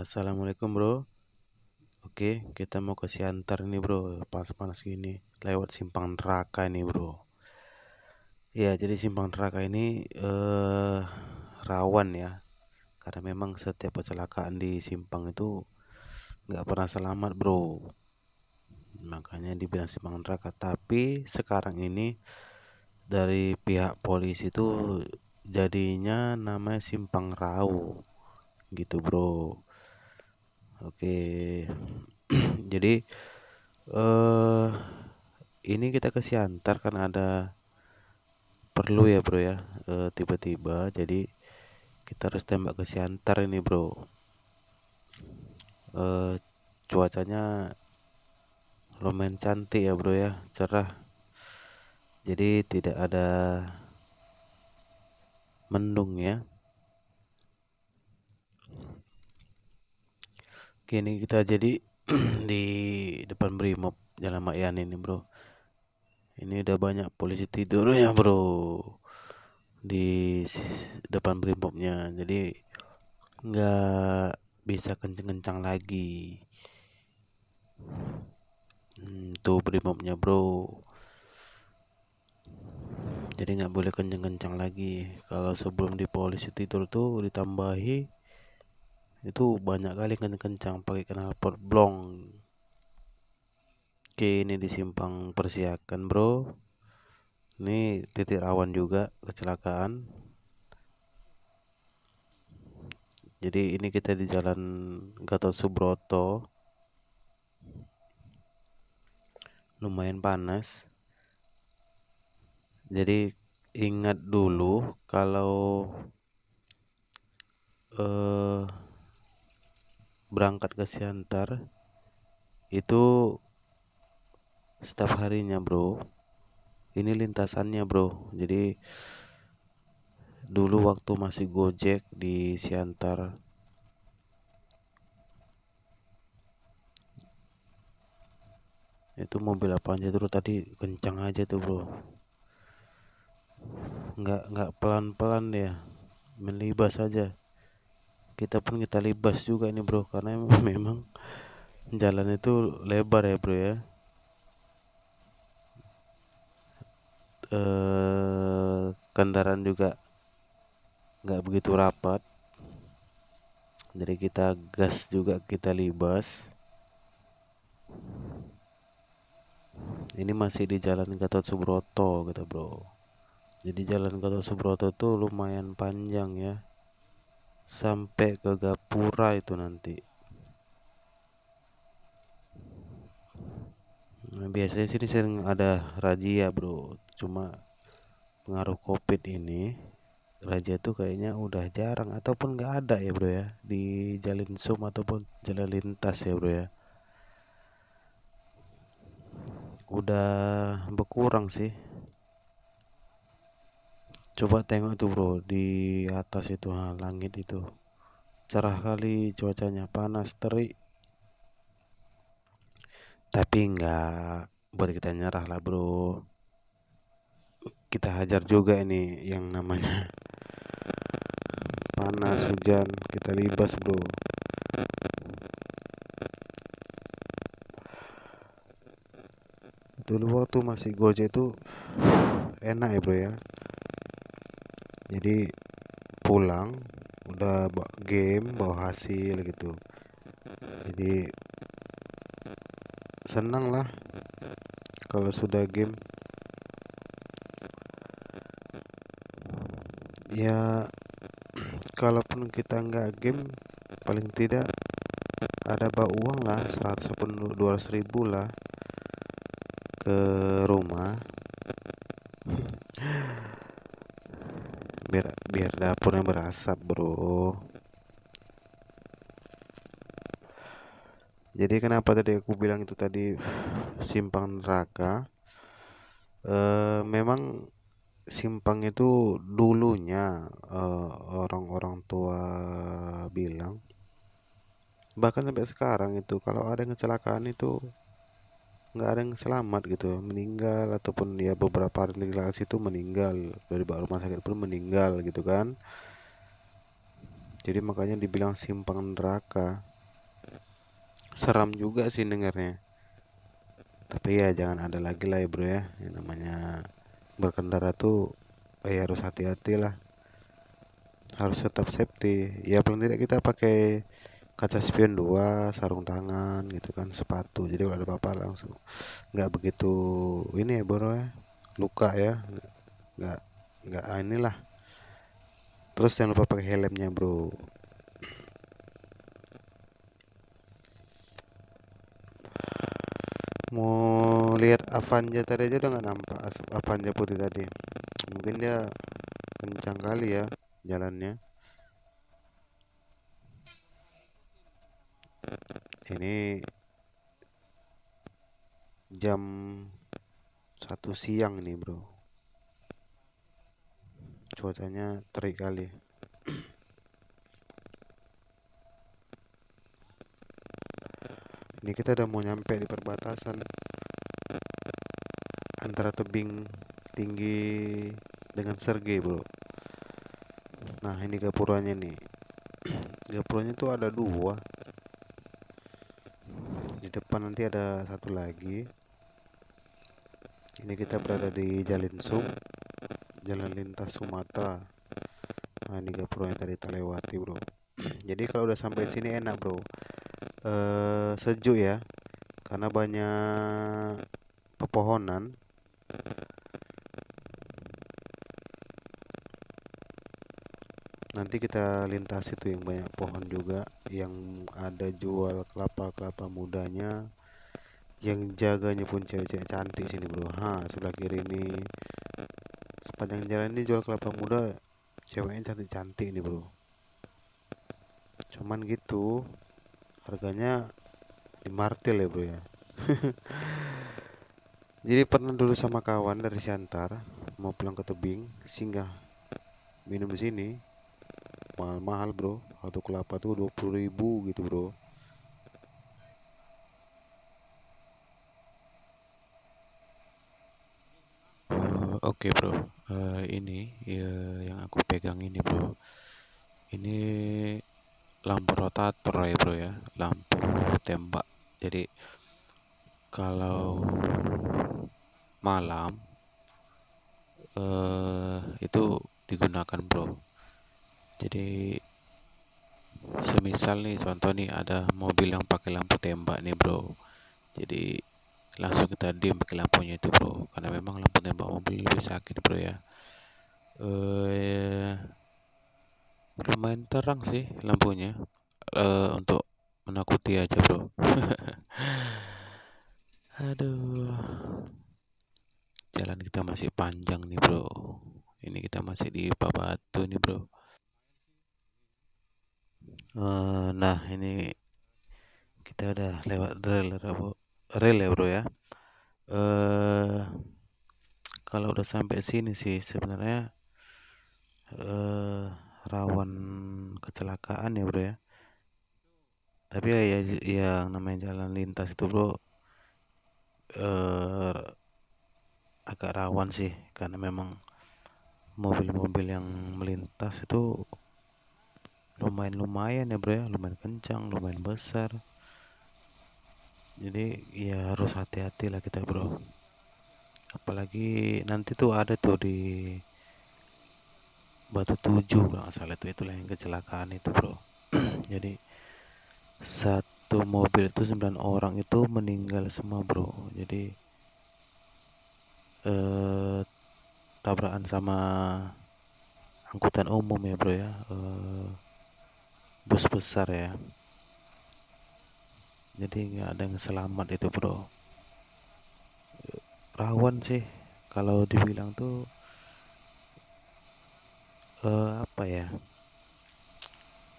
Assalamualaikum bro. Oke, kita mau ke Siantar nih bro. Panas-panas gini, lewat simpang neraka nih bro. Ya, jadi simpang neraka ini rawan ya, karena memang setiap kecelakaan di simpang itu nggak pernah selamat bro. Makanya dibilang simpang neraka. Tapi sekarang ini dari pihak polisi itu jadinya namanya simpang rawa gitu bro. Oke. Jadi eh ini kita ke Siantar kan ada perlu ya bro ya, tiba-tiba jadi kita harus tembak ke Siantar ini bro. Cuacanya lumayan cantik ya bro ya, cerah, jadi tidak ada mendung ya. Kini kita jadi di depan Brimob Jalan Mayan ini bro. Ini udah banyak polisi tidurnya bro di depan Brimobnya, jadi nggak bisa kencang-kencang lagi. Tuh Brimobnya bro, jadi nggak boleh kencang-kencang lagi. Kalau sebelum di polisi tidur tuh ditambahi itu banyak kali kencang-kencang pakai knalpot blong. Oke, ini di simpang Persiakan bro, ini titik rawan juga kecelakaan. Jadi ini kita di jalan Gatot Subroto, lumayan panas. Jadi ingat dulu kalau berangkat ke Siantar itu setiap harinya bro, ini lintasannya bro. Jadi dulu waktu masih Gojek di Siantar itu mobil apa aja tuh tadi kencang aja tuh bro, nggak pelan-pelan ya, melibas aja. Kita pun kita libas juga ini bro, karena memang jalan itu lebar ya bro ya. Kendaraan juga nggak begitu rapat, jadi kita gas juga, kita libas. Ini masih di jalan Gatot Subroto gitu bro. Jadi jalan Gatot Subroto tuh lumayan panjang ya, sampai ke Gapura itu nanti. Nah, biasanya sini sering ada razia bro, cuma pengaruh COVID ini razia tuh kayaknya udah jarang ataupun nggak ada ya bro ya, di jalan sum ataupun jalan lintas ya bro ya, udah berkurang sih. Coba tengok tuh bro, di atas itu langit itu cerah kali, cuacanya panas terik. Tapi nggak buat kita nyerah lah bro, kita hajar juga ini yang namanya panas hujan, kita libas bro. Dulu waktu masih Gojek itu enak ya bro ya, jadi pulang udah bawa game, bawa hasil gitu, jadi senang lah kalau sudah game. Ya kalaupun kita nggak game, paling tidak ada bawa uang lah, 100 ataupun 200 ribu lah ke rumah, biar dapurnya berasap bro. Jadi kenapa tadi aku bilang itu tadi simpang neraka, memang simpang itu dulunya orang-orang tua bilang, bahkan sampai sekarang itu kalau ada yang kecelakaan itu nggak ada yang selamat gitu, meninggal ataupun ya beberapa hari tinggal situ meninggal, dari bawa rumah sakit pun meninggal gitu kan. Jadi makanya dibilang simpang neraka. Seram juga sih dengarnya. Tapi ya jangan ada lagi lah ya bro ya. Yang namanya berkendara tuh harus hati-hati lah. Harus tetap safety. Ya paling tidak kita pakai kaca spion 2, sarung tangan gitu kan, sepatu. Jadi kalau ada apa-apa langsung nggak begitu ini ya bro ya. Luka ya. Nggak nggak inilah. Terus jangan lupa pakai helmnya bro. Mau lihat Avanza tadi aja udah nggak nampak Avanza putih tadi. Mungkin dia kencang kali ya jalannya. Ini jam 1 siang nih bro. Cuacanya terik kali. Ini kita udah mau nyampe di perbatasan antara tebing tinggi dengan Sergei bro. Nah ini gapuranya nih. Gapuranya tuh ada 2. Di depan nanti ada satu lagi. Ini kita berada di Jalinsung, jalan lintas Sumatera. Nah ini gapuranya tadi kita lewati bro. Jadi kalau udah sampai sini enak bro. Sejuk ya, karena banyak pepohonan. Nanti kita lintas itu yang banyak pohon juga, yang ada jual kelapa mudanya, yang jaganya pun cewek-cewek cantik sini bro. Sebelah kiri ini sepanjang jalan ini jual kelapa muda, ceweknya cantik-cantik nih bro. Cuman gitu harganya di martil ya bro ya. Jadi pernah dulu sama kawan dari Siantar mau pulang ke tebing, singgah minum di sini, mahal-mahal bro. Satu kelapa tuh 20.000 gitu bro. Oke bro. Ini ya, yang aku pegang ini bro. Ini lampu rotator ya bro ya, lampu tembak. Jadi kalau malam itu digunakan bro. Jadi semisal nih contoh nih ada mobil yang pakai lampu tembak nih bro. Jadi langsung kita dim pakai lampunya itu bro, karena memang lampu tembak mobil lebih sakit bro ya. eh Lumayan terang sih lampunya, untuk menakuti aja bro. Aduh, jalan kita masih panjang nih bro. Ini kita masih di Babatu nih bro. Nah ini kita udah lewat rel ya bro ya. eh Kalau udah sampai sini sih sebenarnya eh rawan kecelakaan ya bro ya. Tapi yang namanya jalan lintas itu bro, eh agak rawan sih, karena memang mobil-mobil yang melintas itu lumayan ya bro ya, lumayan kencang, lumayan besar. Jadi ya harus hati-hati lah kita bro. Apalagi nanti tuh ada tuh di Batu Tujuh kalau nggak salah, itulah yang kecelakaan itu bro. Jadi satu mobil itu 9 orang itu meninggal semua bro. Jadi eh, tabrakan sama angkutan umum ya bro ya, bus besar ya. Jadi nggak ada yang selamat itu bro. Rawan sih kalau dibilang tuh apa ya,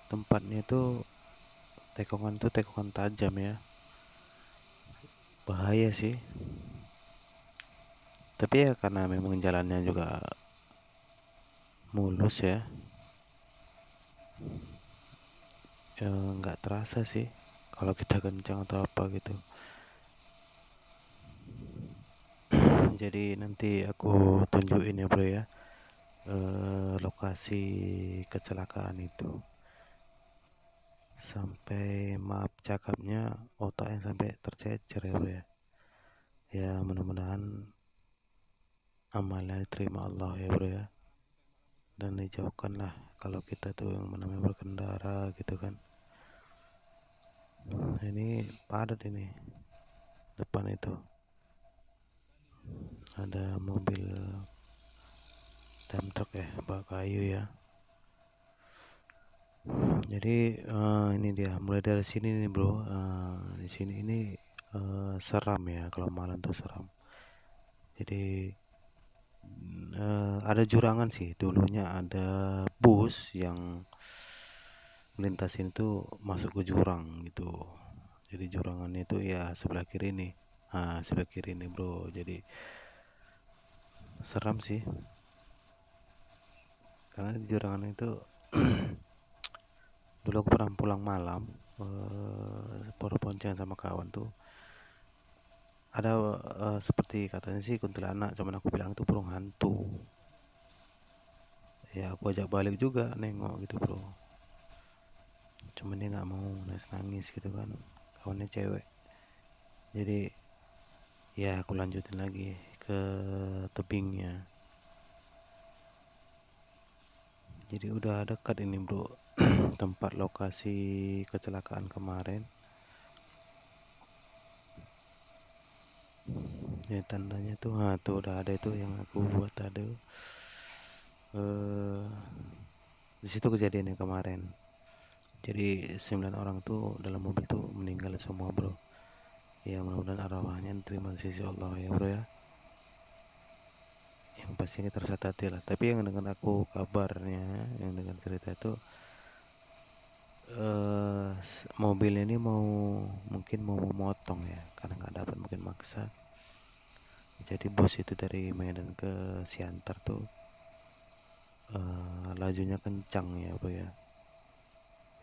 tempatnya tuh tekongan tajam ya, bahaya sih. Tapi ya karena memang jalannya juga mulus ya, nggak terasa sih kalau kita kencang atau apa gitu. Jadi nanti aku tunjukin ya bro ya, lokasi kecelakaan itu. sampai maaf cakapnya otaknya sampai tercecer ya bro ya. Ya mudah-mudahan amalnya diterima Allah ya bro ya, dan dijauhkan lah kalau kita tuh yang namanya berkendara gitu kan. Ini padat ini, depan itu ada mobil dump truck ya, bak kayu ya. Jadi ini dia mulai dari sini nih bro. Di sini ini seram ya, kalau malam tuh seram. Jadi ada jurangan sih, dulunya ada bus yang melintasin itu masuk ke jurang gitu. Jadi jurangannya itu ya sebelah kiri nih. Sebelah kiri nih bro. Jadi seram sih, karena di jurangan itu dulu aku pernah pulang malam, boncengan sama kawan tuh ada seperti katanya sih kuntilanak, cuman aku bilang itu burung hantu. Ya aku ajak balik juga nengok gitu bro, cuman dia nggak mau, nangis gitu kan, kawannya cewek. Jadi ya aku lanjutin lagi ke tebingnya. Jadi udah dekat ini bro, tempat lokasi kecelakaan kemarin. Ya tandanya tuh, tuh udah ada itu yang aku buat tadi. Di situ kejadiannya kemarin. Jadi 9 orang tuh dalam mobil tuh meninggal semua bro. Ya mudah-mudahan arwahnya diterima di sisi Allah ya bro ya. Yang pastinya tersayat hati lah. Tapi yang dengan aku kabarnya, yang dengan cerita itu mobil ini mungkin mau memotong ya, karena nggak dapat, mungkin maksa. Jadi bus itu dari Medan ke Siantar tuh lajunya kencang ya bro ya.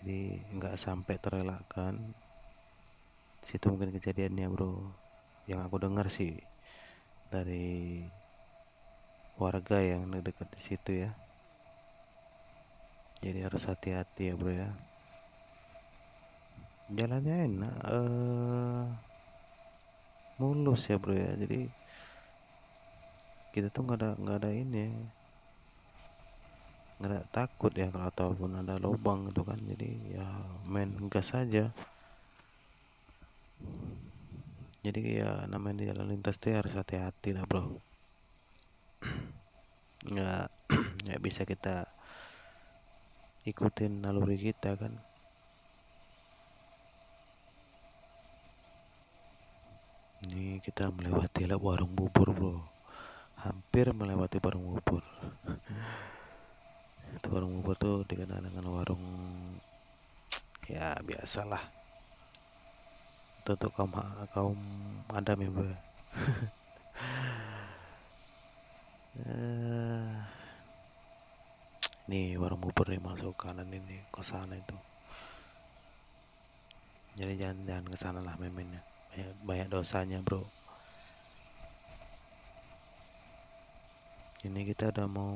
Jadi nggak sampai terelakkan. Situ mungkin kejadiannya bro, yang aku dengar sih dari warga yang dekat di situ ya. Jadi harus hati-hati ya bro ya. Jalannya enak, mulus ya bro ya. Jadi kita tuh nggak ada ini, nggak ada takut ya kalau ataupun ada lubang gitu kan. Jadi ya main gas saja. Jadi ya namanya di jalan lintas tuh ya harus hati-hati lah bro. Nggak nggak bisa kita ikutin naluri kita kan. Ini kita melewati lah warung bubur bro, hampir melewati warung bubur. Itu warung bubur tuh dikenal dengan warung ya biasalah, itu untuk kaum Adam ya bro. Nih warung bubur nih, masuk kanan ini ke sana itu. Jadi jangan ke sana lah mainnya. Banyak dosanya bro. Ini kita udah mau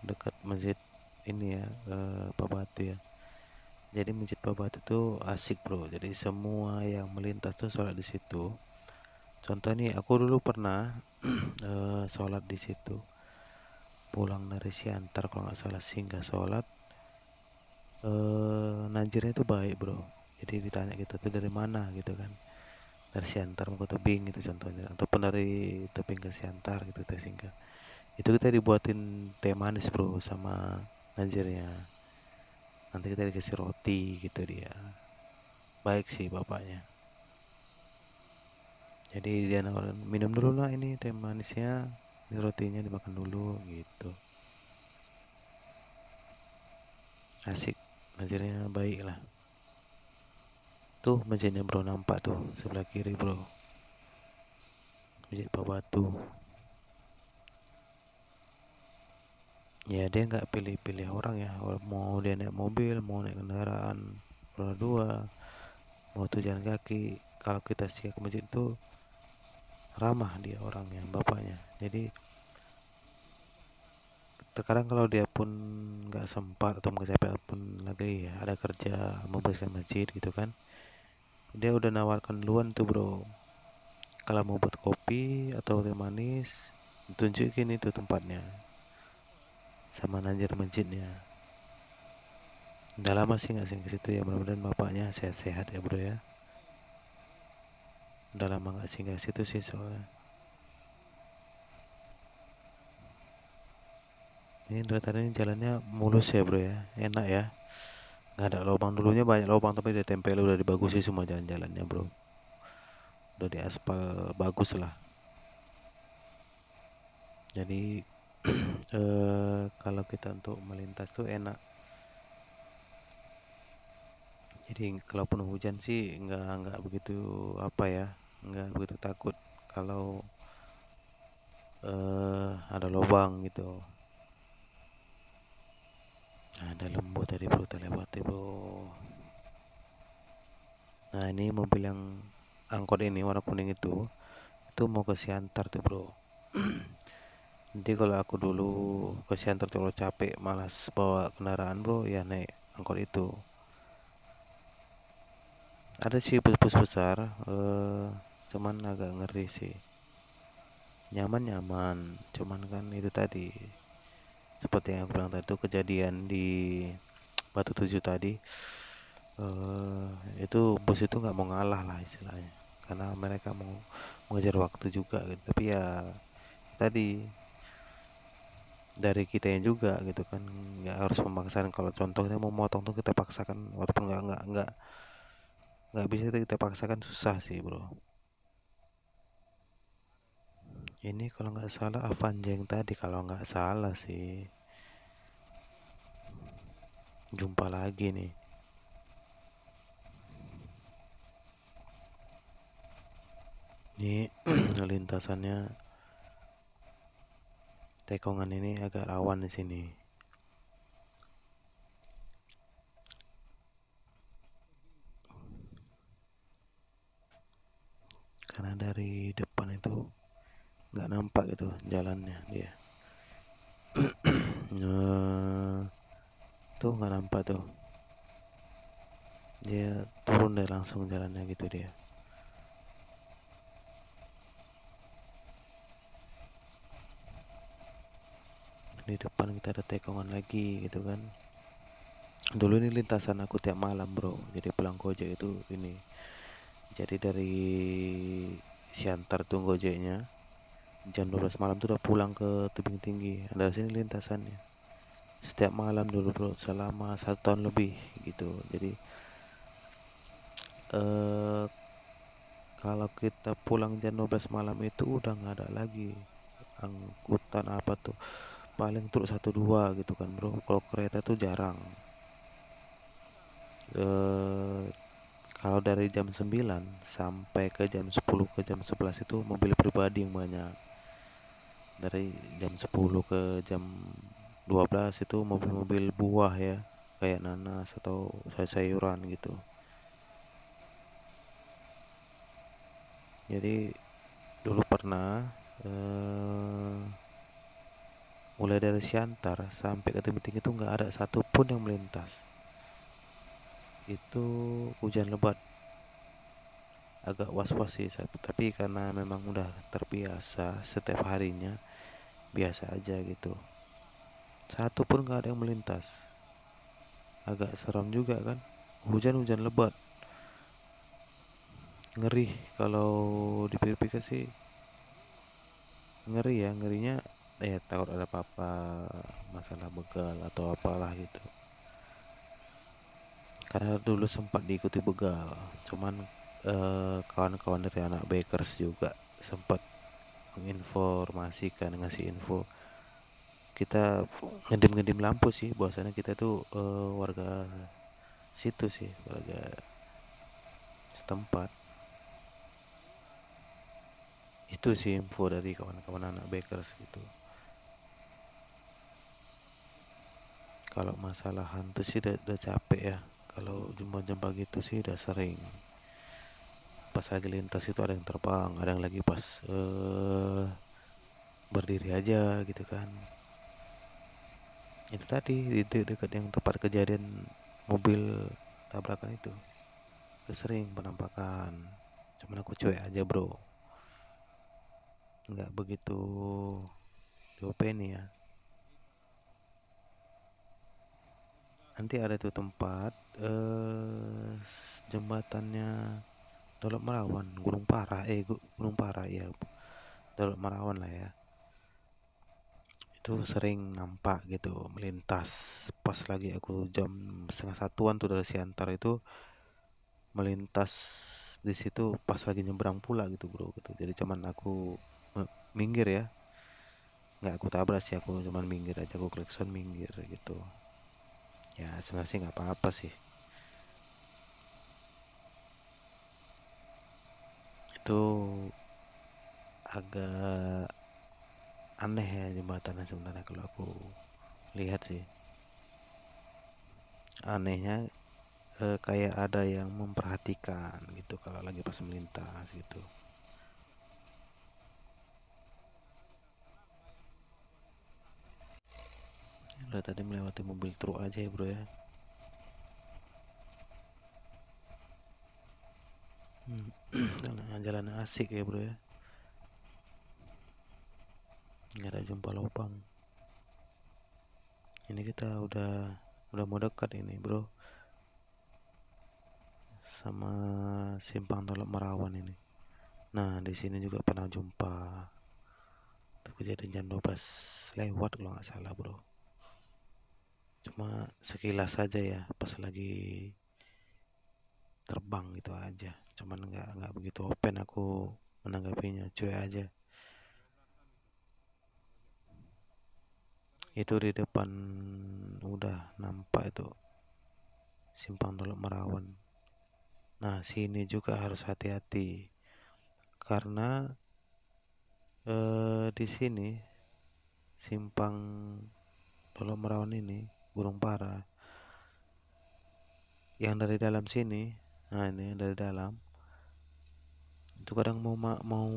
dekat masjid ini ya, Pabatu ya. Jadi masjid Pabatu tuh asik bro. Jadi semua yang melintas tuh sholat di situ. Contoh nih, aku dulu pernah sholat di situ. Pulang dari Siantar kalau nggak salah, singgah sholat. Najirnya itu baik bro. Jadi ditanya kita tuh dari mana gitu kan. Dari Siantar mau ke tebing gitu contohnya, ataupun dari tebing ke Siantar gitu kita singgah. Itu kita dibuatin teh manis bro sama najirnya. Nanti kita dikasih roti gitu dia. Baik sih bapaknya. Jadi dia nawarin, minum dulu lah ini teh manisnya, ini rotinya dimakan dulu gitu. Asik, najirnya baik lah. Tuh masjidnya bro, nampak tuh sebelah kiri bro, masjid Pabatu. Ya dia nggak pilih-pilih orang ya, mau dia naik mobil, mau naik kendaraan roda dua, mau tuh jalan kaki. Kalau kita siap ke masjid itu ramah dia orangnya, bapaknya. Jadi terkadang kalau dia pun nggak sempat atau kecapean pun lagi ya ada kerja membersihkan masjid gitu kan, dia udah nawarkan duluan tuh bro, kalau mau buat kopi atau teh manis tunjukin itu tempatnya sama najar masjidnya. Udah lama sih nggak sih ke situ ya, mudah-mudahan bapaknya sehat-sehat ya bro ya. Udah lama nggak singgah situ sih soalnya. Ini ternyata ini jalannya mulus ya bro ya, enak ya. Nggak ada lubang, dulunya banyak lubang tapi udah tempel, udah dibagusin semua jalan-jalannya bro. Udah diaspal bagus lah. Jadi kalau kita untuk melintas tuh enak. Jadi kalaupun hujan sih nggak begitu apa ya, nggak begitu takut kalau ada lubang gitu. Nah, ada lembu tadi bro terlewati bro. Nah ini mobil yang angkot ini warna kuning itu mau ke Siantar tuh bro. Jadi kalau aku dulu ke Siantar tuh kalau capek malas bawa kendaraan bro ya naik angkot itu. Ada sih bus-bus besar, cuman agak ngeri sih. Nyaman-nyaman, cuman kan itu tadi seperti yang aku bilang tadi itu kejadian di Batu Tujuh tadi, eh itu bus itu nggak mau ngalah lah istilahnya, karena mereka mau mengejar waktu juga gitu. Tapi ya tadi dari kitanya juga gitu kan, nggak harus memaksakan. Kalau contohnya mau motong tuh kita paksakan, walaupun nggak bisa kita paksakan, susah sih bro. Ini kalau nggak salah Avanza yang tadi, kalau nggak salah sih. Jumpa lagi nih. Ini lintasannya Tekongan ini agak rawan di sini. Karena dari depan itu nggak nampak gitu jalannya dia. Nah, tuh nggak nampak tuh. Dia turun deh langsung jalannya gitu dia. Di depan kita ada Tekongan lagi gitu kan. Dulu ini lintasan aku tiap malam bro. Jadi pulang Gojek itu ini. Jadi dari Siantar tuh Gojeknya jam 12 malam tuh udah pulang ke tebing tinggi. Ada sini lintasannya. Setiap malam dulu bro, selama 1 tahun lebih gitu. Jadi eh kalau kita pulang jam 12 malam itu udah nggak ada lagi angkutan apa tuh, paling truk 1 2 gitu kan bro. Kalau kereta tuh jarang. eh Kalau dari jam 9 sampai ke jam 10 ke jam 11 itu mobil pribadi yang banyak. Dari jam 10 ke jam 12 itu mobil-mobil buah ya, kayak nanas atau sayur-sayuran gitu. Jadi dulu pernah eh, mulai dari Siantar sampai ke Tebing Tinggi itu nggak ada satupun yang melintas. Itu hujan lebat, agak was-was sih, tapi karena memang udah terbiasa setiap harinya, biasa aja gitu. Satu pun nggak ada yang melintas. Agak seram juga kan, hujan-hujan lebat, ngeri. Kalau dipikir-pikir sih ngeri ya, ngerinya ya takut ada apa-apa, masalah begal atau apalah gitu. Karena dulu sempat diikuti begal, cuman kawan-kawan dari anak bakers juga sempat menginformasikan, ngasih info. Kita ngedim-ngedim lampu sih, bahwasanya kita tuh warga situ sih, warga setempat. Itu sih info dari kawan-kawan anak bakers gitu. Kalau masalah hantu sih udah capek ya. Kalau jam-jam pagi itu sih udah sering. Pas lagi lintas itu ada yang terbang, ada yang lagi pas berdiri aja gitu kan. Itu tadi di dekat yang tempat kejadian mobil tabrakan itu sering penampakan, cuman aku cuek aja bro, nggak begitu diopeni ya. Nanti ada tuh tempat jembatannya Dolok Merawan, Gunung Parah, Gunung Parah ya, Dolok Merawan lah ya. Itu sering nampak gitu melintas pas lagi aku jam setengah satuan tuh dari Siantar itu, melintas di situ pas lagi nyebrang pula gitu bro gitu. Jadi cuman aku minggir ya, nggak aku tabrak sih, aku cuman minggir aja, aku klakson minggir gitu ya. Sebenarnya sih nggak apa-apa sih, itu agak aneh ya jembatannya sebenarnya kalau aku lihat sih. Anehnya kayak ada yang memperhatikan gitu kalau lagi pas melintas gitu. Udah tadi melewati mobil truk aja ya bro ya. Jalan asik ya bro ya, nggak ada jumpa lubang. Ini kita udah mau dekat ini bro sama simpang Dolok Merawan ini. Nah di sini juga pernah jumpa tuh kejadian jam 12 lewat kalau nggak salah bro. Cuma sekilas saja ya pas lagi terbang gitu aja, cuman nggak begitu open aku menanggapinya, cuek aja. Itu di depan udah nampak itu simpang Dolok Merawan. Nah sini juga harus hati-hati karena di sini simpang Dolok Merawan ini Gunung Parah yang dari dalam sini. Nah ini yang dari dalam itu kadang mau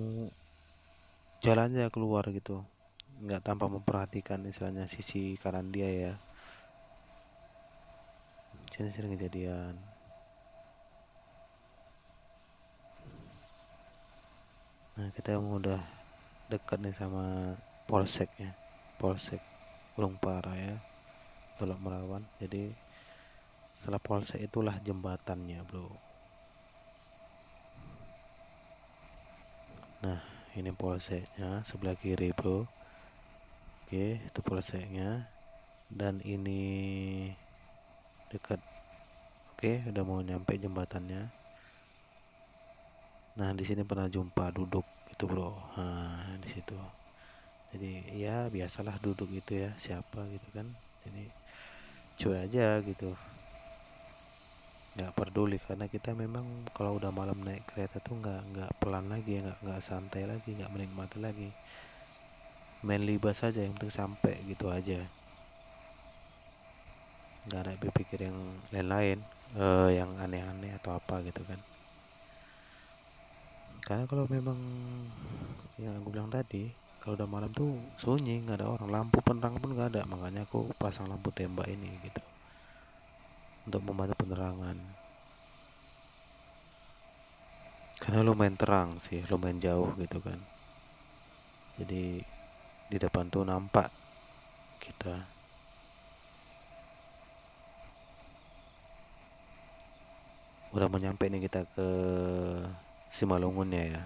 jalannya keluar gitu, nggak tanpa memperhatikan istilahnya sisi kanan dia ya. Sini sering kejadian. Nah kita udah dekat nih sama polseknya, polsek Gunung Parah ya, Dolok Merawan. Jadi setelah polsek itulah jembatannya bro. Nah ini polseknya sebelah kiri bro. Oke itu polseknya, dan ini dekat. Oke udah mau nyampe jembatannya. Nah di sini pernah jumpa duduk itu bro. Nah di situ jadi ya biasalah duduk itu ya, siapa gitu kan. Jadi cuek aja gitu, nggak peduli karena kita memang kalau udah malam naik kereta tuh nggak pelan lagi ya, nggak santai lagi, nggak menikmati lagi, main libas saja yang penting sampai gitu aja, nggak ada berpikir yang lain-lain, yang aneh-aneh atau apa gitu kan. Karena kalau memang yang aku bilang tadi, kalau udah malam tuh sunyi, nggak ada orang, lampu penerang pun nggak ada, makanya aku pasang lampu tembak ini gitu untuk membantu penerangan. Karena lumayan terang sih, lumayan jauh gitu kan, jadi di depan tuh nampak kita. Udah mau nyampe nih kita ke Simalungunnya ya,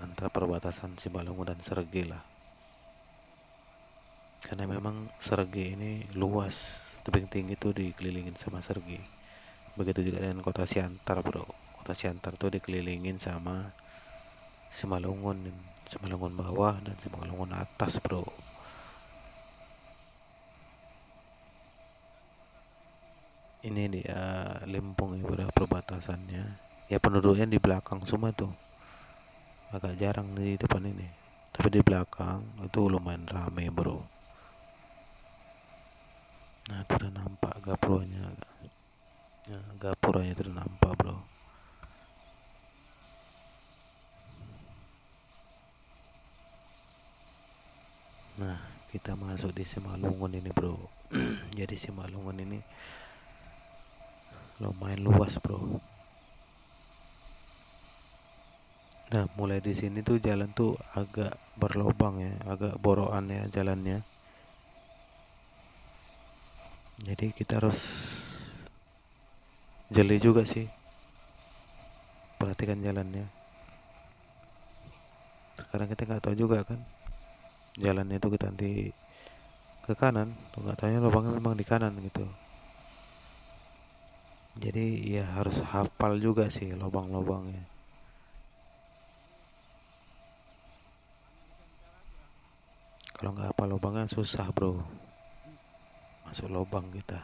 antara perbatasan Simalungun dan Srege lah. Karena memang Srege ini luas, tebing tinggi tuh dikelilingin sama Srege. Begitu juga dengan kota Siantar bro. Kota Siantar tuh dikelilingin sama Simalungun, Simalungun bawah dan Simalungun atas bro. Ini dia Limpung ya udah perbatasannya. Ya penduduknya di belakang semua tuh, agak jarang di depan ini. Tapi di belakang itu lumayan rame bro. Nah itu udah nampak gapuranya, ya, gapuranya itu udah nampak bro. Nah kita masuk di Simalungun ini bro. Jadi Simalungun ini lumayan luas bro. Nah mulai di sini tuh jalan tuh agak berlobang ya, agak borokan ya jalannya. Jadi kita harus jeli juga sih, perhatikan jalannya. Sekarang kita nggak tahu juga kan, jalannya itu kita nanti ke kanan, tuh nggak tahunya lubangnya memang di kanan gitu. Jadi ya harus hafal juga sih lubang-lubangnya. Kalau nggak hafal lubangnya susah bro, masuk lubang kita.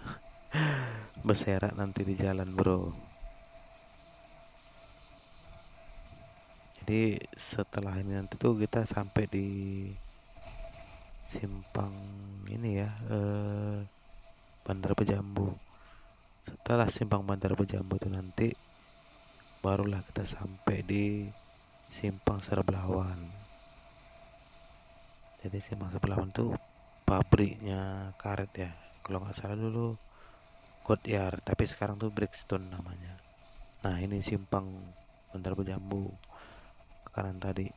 Berserak nanti di jalan bro. Jadi setelah ini nanti tuh kita sampai di simpang ini ya, Bandar Pejambu. Setelah simpang Bandar Pejambu itu nanti barulah kita sampai di simpang Serbelawan. Jadi simpang Serbelawan tuh pabriknya karet ya, kalau nggak salah dulu Goodyear, tapi sekarang tuh Bridgestone namanya. Nah ini simpang Bandar Pejambu ke kanan tadi.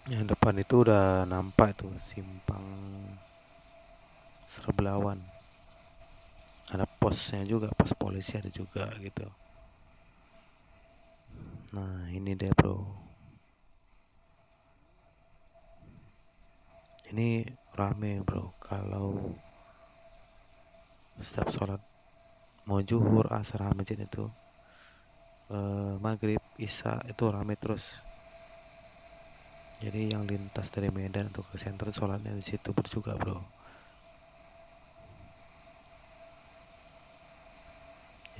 Yang depan itu udah nampak tuh simpang Serbelawan. Ada posnya juga, pos polisi ada juga gitu. Nah ini deh bro, ini rame bro. Kalau setiap sholat mau zuhur, asar, masjid itu maghrib, isya itu rame terus. Jadi yang lintas dari Medan untuk ke center sholatnya di situ juga bro.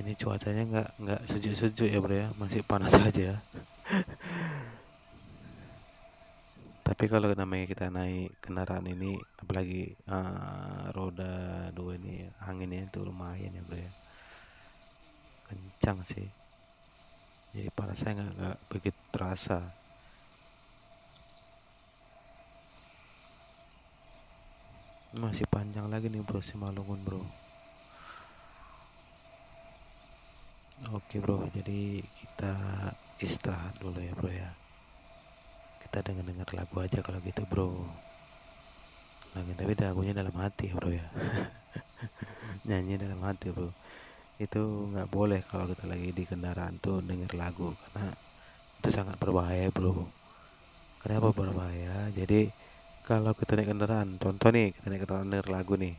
Ini cuacanya nggak sejuk-sejuk ya bro ya, masih panas aja. Tapi kalau namanya kita naik kendaraan ini, apalagi roda dua ini, anginnya itu lumayan ya bro ya, kencang sih. Jadi panasnya nggak begitu terasa. Masih panjang lagi nih bro Simalungun bro. Oke bro, jadi kita istirahat dulu ya bro ya. Kita denger lagu aja kalau gitu bro. Lagu tapi lagunya dalam hati bro ya. Nyanyi dalam hati bro. Itu nggak boleh kalau kita lagi di kendaraan tuh denger lagu, karena itu sangat berbahaya bro. Kenapa berbahaya? Jadi kalau kita naik kendaraan, contoh nih kita naik kendaraan denger lagu nih,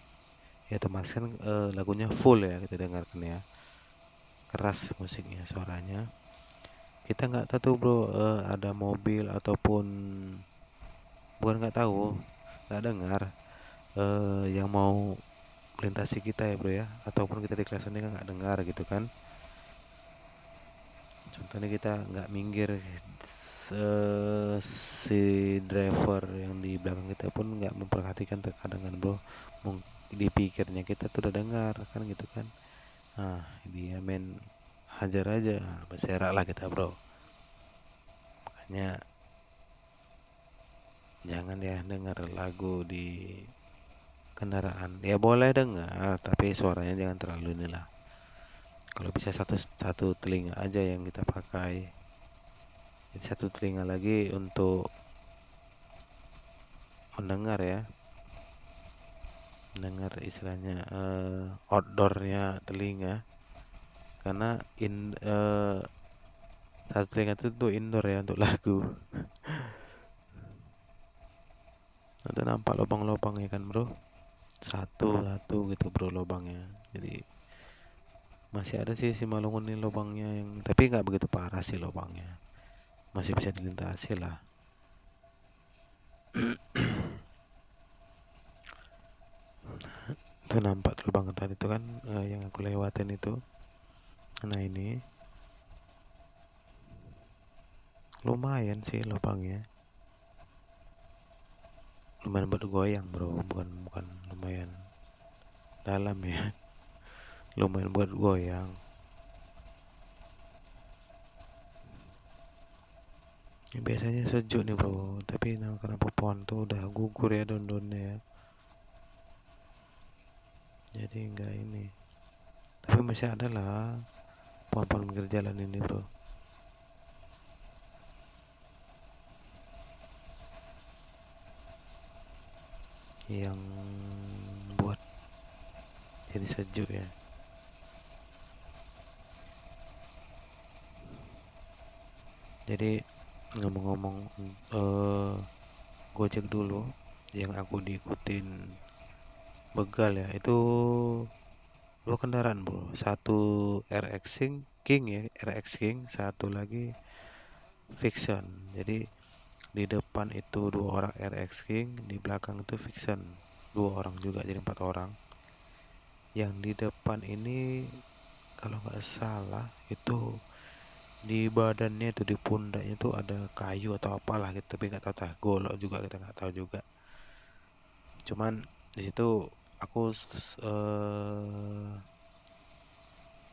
ya otomatis kan lagunya full ya kita dengarkan ya, keras musiknya, suaranya. Kita nggak tahu tuh bro, ada mobil ataupun bukan nggak tahu, nggak dengar, yang mau melintasi kita ya bro ya, ataupun kita di kelas ini kan nggak dengar gitu kan. Contohnya kita nggak minggir, si driver yang di belakang kita pun nggak memperhatikan terkadang kan bro, dipikirnya kita tuh udah dengar kan gitu kan. Nah dia main hajar aja, berserak lah kita bro. Makanya jangan ya dengar lagu di kendaraan. Ya boleh dengar tapi suaranya jangan terlalu inilah. Kalau bisa satu satu telinga aja yang kita pakai. Jadi satu telinga lagi untuk mendengar ya, mendengar istilahnya outdoornya telinga, karena satu telinga itu untuk indoor ya, untuk lagu. Nanti nampak lubang-lubangnya kan bro, satu gitu bro lubangnya. Jadi masih ada sih si Malungun ini lubangnya, yang tapi nggak begitu parah sih lubangnya, masih bisa dilintasi lah. Itu nampak lubang tadi itu kan, yang aku lewatin itu. Nah ini lumayan sih lubangnya, lumayan buat goyang bro, bukan lumayan dalam ya. Lumayan buat goyang. Biasanya sejuk nih bro, tapi karena pohon tuh udah gugur ya daun-daunnya ya, jadi enggak ini. Tapi masih ada lah pohon-pohon pinggir jalan ini bro, yang buat jadi sejuk ya. Jadi ngomong-ngomong, Gojek dulu yang aku diikutin begal ya, itu dua kendaraan bro, satu RX King ya, RX King, satu lagi Fiction. Jadi di depan itu dua orang RX King, di belakang itu Fiction, dua orang juga, jadi 4 orang. Yang di depan ini kalau nggak salah itu di badannya itu, di pundaknya itu ada kayu atau apalah gitu, tapi nggak tahu, golok juga, kita nggak tahu juga. Cuman di situ aku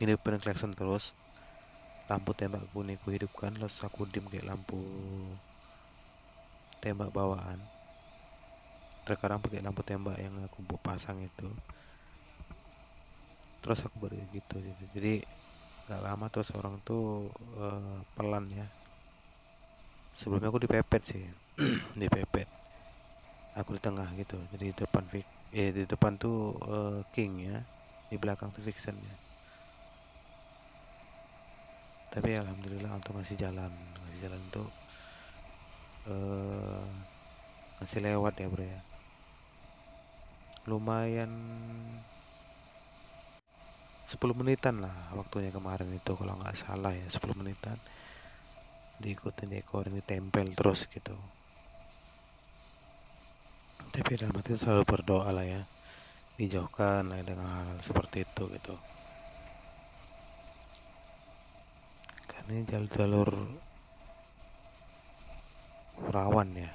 hidupin klakson terus, lampu tembak bunyi ku hidupkan, terus aku dim kayak lampu tembak bawaan, terkadang pakai lampu tembak yang aku pasang itu, terus aku baru gitu. Jadi nggak lama terus orang tuh pelan ya. Sebelumnya aku dipepet sih, dipepet, aku di tengah gitu, jadi di depan tuh King ya, di belakang tuh Fiction ya. Tapi alhamdulillah untuk ngasih jalan tuh eh masih lewat ya bro ya, lumayan 10 menitan lah waktunya kemarin itu, kalau nggak salah ya 10 menitan diikutin ekor ini, tempel terus gitu. Tapi dalam hati selalu berdoa lah ya, dijauhkan lah dengan hal seperti itu gitu, karena ini jalur-jalur rawan ya,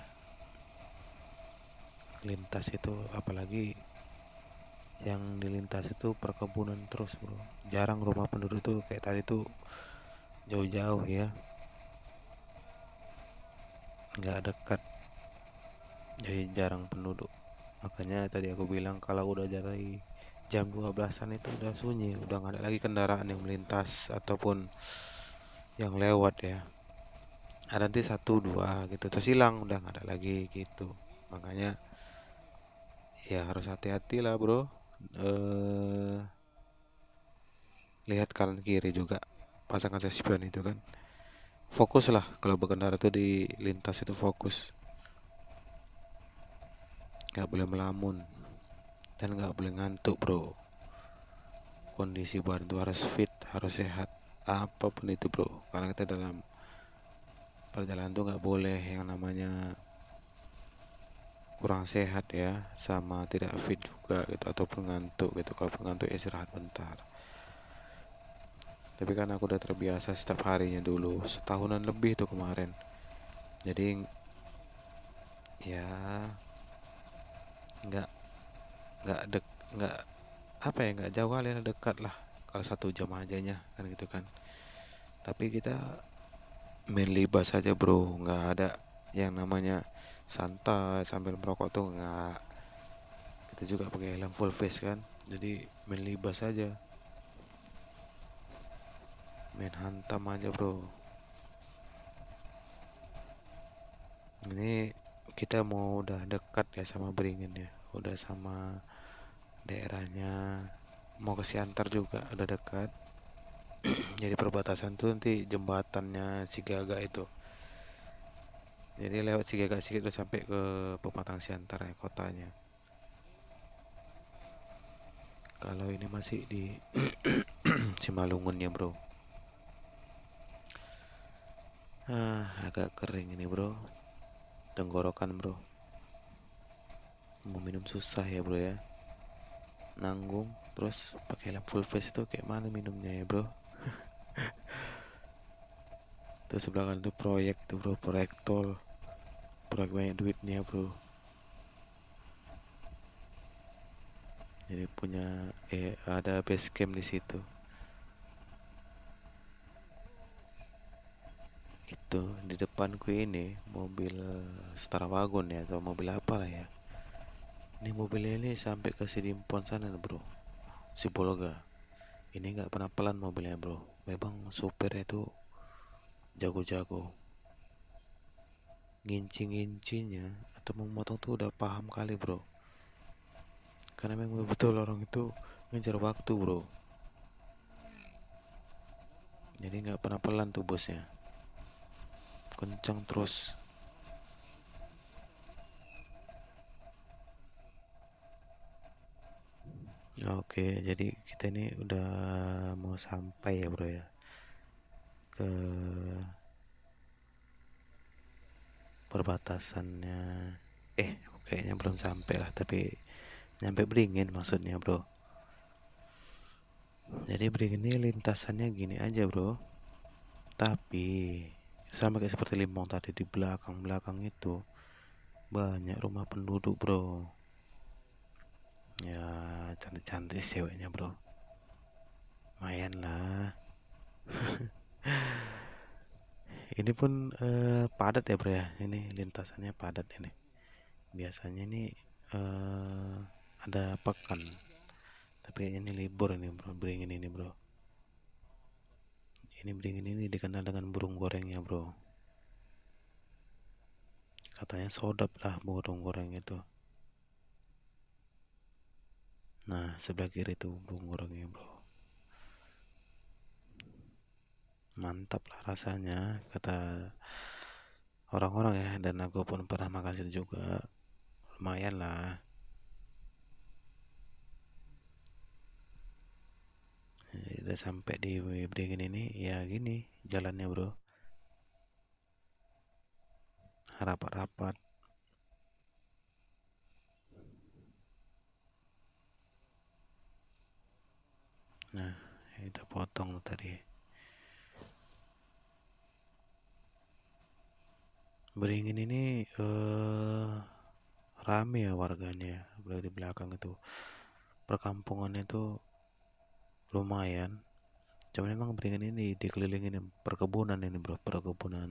lintas itu, apalagi yang dilintas itu perkebunan terus bro, jarang rumah penduduk tuh kayak tadi tuh jauh-jauh ya, nggak dekat, jadi jarang penduduk. Makanya tadi aku bilang kalau udah dari jam 12-an itu udah sunyi, udah nggak ada lagi kendaraan yang melintas ataupun yang lewat ya. Ada nanti satu dua gitu terus hilang, udah nggak ada lagi gitu. Makanya ya harus hati-hati lah bro, eh lihat kanan kiri juga, pasang kaca spion itu kan, fokus lah kalau berkendara tuh di lintas itu, fokus, nggak boleh melamun dan nggak boleh ngantuk bro. Kondisi badan tuh harus fit, harus sehat, apapun itu bro, karena kita dalam perjalanan tuh nggak boleh yang namanya kurang sehat ya, sama tidak fit juga gitu, ataupun ngantuk gitu. Kalau ngantuk istirahat bentar. Tapi kan aku udah terbiasa setiap harinya dulu, setahunan lebih tuh kemarin. Jadi ya nggak nggak dek nggak apa ya, nggak jauh kali ya, dekat lah kalau 1 jam ajanya kan gitu kan. Tapi kita main libas aja bro, nggak ada yang namanya santai sambil merokok tuh nggak. Kita juga pakai helm full face kan, jadi main libas aja, main hantam aja bro. Ini kita mau udah dekat ya sama Beringin ya, udah sama daerahnya, mau ke Siantar juga udah dekat. Jadi perbatasan tuh nanti jembatannya Cigaga itu, jadi lewat Cigaga sedikit udah sampai ke Pematang Siantar ya, kotanya. Kalau ini masih di Simalungun ya bro. Agak kering ini bro, tenggorokan bro, mau minum susah ya bro ya, nanggung. Terus pakai helm full face itu kayak mana minumnya ya bro. Terus sebelah kan itu proyek itu bro, proyek tol, proyek banyak duitnya bro. Jadi punya ada base camp di situ. Tuh di depanku ini mobil Starwagon ya, atau mobil apa lah ya. Ini mobilnya ini sampai ke Sidimpon sana bro, Sibolga. Ini nggak pernah pelan mobilnya bro. Memang supirnya itu jago-jago. Ngincing-ngincinya atau memotong tuh udah paham kali bro. Karena memang betul orang itu ngejar waktu bro. Jadi nggak pernah pelan tuh bosnya. Kencang terus. Oke, jadi kita ini udah mau sampai ya bro ya, ke perbatasannya. Kayaknya belum sampai lah, tapi nyampe Beringin maksudnya bro. Jadi Beringin ini lintasannya gini aja bro, tapi sama kayak seperti Limbang tadi, di belakang itu banyak rumah penduduk bro. Ya cantik-cantik ceweknya bro, lumayan lah. Ini pun padat ya bro ya, ini lintasannya padat ini. Biasanya ini eh, ada pekan, tapi ini libur ini bro. Beringin ini bro, ini Beringin ini dikenal dengan burung gorengnya bro. Katanya sodap lah burung goreng itu. Nah sebelah kiri tuh burung gorengnya bro, mantap lah rasanya kata orang-orang ya, dan aku pun pernah makan situ juga, lumayan lah. Udah sampai di Beringin ini ya gini jalannya bro, rapat-rapat. Nah kita potong tadi. Beringin ini rame ya warganya ya, apalagi di belakang itu perkampungannya itu lumayan. Cuman memang Beringin ini dikelilingin perkebunan ini bro, perkebunan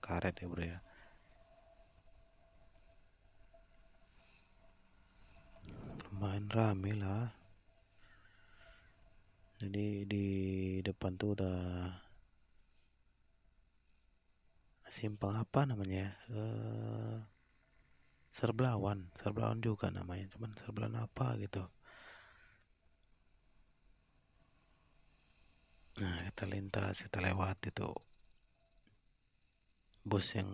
karet ya bro ya. Lumayan rame lah. Jadi di depan tuh udah simpang apa namanya ya? Serblawan, Serblawan juga namanya, cuman Serblawan apa gitu. Nah kita lintas, kita lewat itu bus yang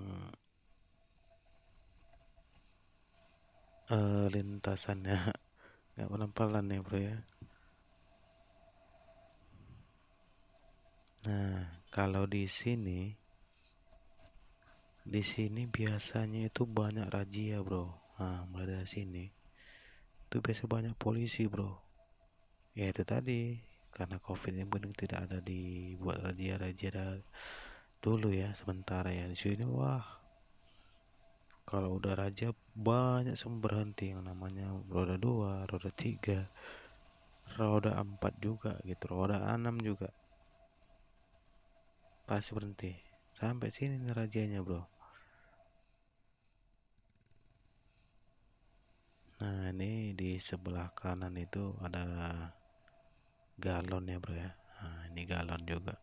lintasannya nggak pelan-pelan ya bro ya. Nah kalau di sini biasanya itu banyak razia bro. Nah mulai dari sini itu biasa banyak polisi bro. Ya itu tadi, karena covid ini benar tidak ada dibuat razia-razia dulu ya, sementara ya di sini. Wah kalau udah razia banyak semua berhenti, yang namanya roda 2, roda 3, roda 4 juga gitu, roda 6 juga pasti berhenti. Sampai sini nih rajianya bro. Nah ini di sebelah kanan itu ada galon ya bro ya. Nah ini galon juga.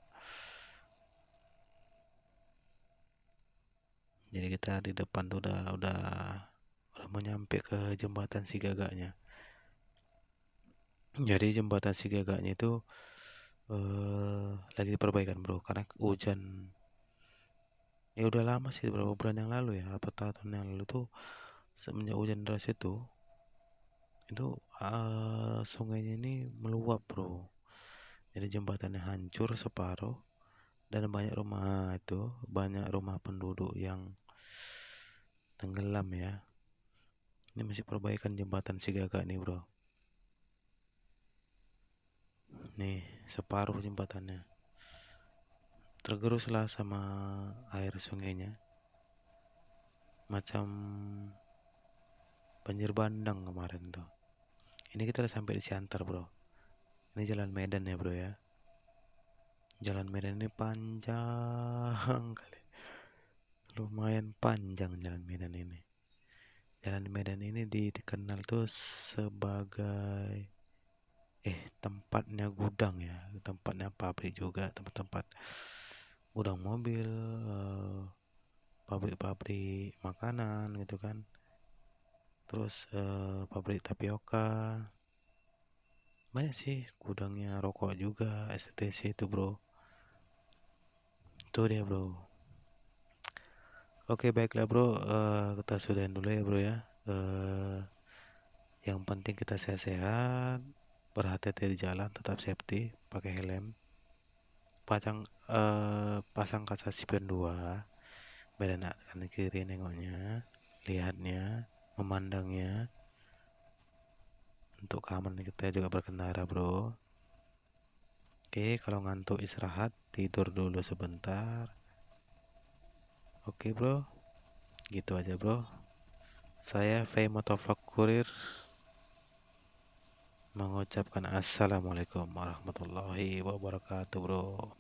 Jadi kita di depan tuh udah mau nyampe ke jembatan Sigaganya. Jadi jembatan Sigaganya itu lagi diperbaikan bro, karena hujan. Ya udah lama sih, beberapa bulan yang lalu ya, apa tahun yang lalu tuh, semenjak hujan deras itu sungainya ini meluap bro. Jadi jembatannya hancur separuh, dan banyak rumah penduduk yang tenggelam ya. Ini masih perbaikan jembatan Sigaga nih bro. Nih separuh jembatannya tergerus lah sama air sungainya, macam banjir bandang kemarin tuh. Ini kita udah sampai di Siantar bro. Ini jalan Medan ya bro ya. Jalan Medan ini panjang kali. lumayan panjang Jalan Medan ini. Jalan Medan ini dikenal tuh sebagai tempatnya gudang ya, tempatnya pabrik juga, tempat-tempat gudang mobil, pabrik-pabrik makanan gitu kan. Terus pabrik tapioka. Banyak sih gudangnya rokok juga, STC itu bro. Itu dia bro. Oke baiklah bro, kita sudahin dulu ya bro ya. Yang penting kita sehat-sehat, berhati-hati di jalan, tetap safety, pakai helm, pasang kaca spion 2, beda kanan kiri nengoknya, lihatnya, memandangnya, untuk keamanan kita juga berkendara bro. Oke, kalau ngantuk istirahat, tidur dulu sebentar. Oke bro, gitu aja bro. Saya V Motovlog Kurir mengucapkan assalamualaikum warahmatullahi wabarakatuh bro.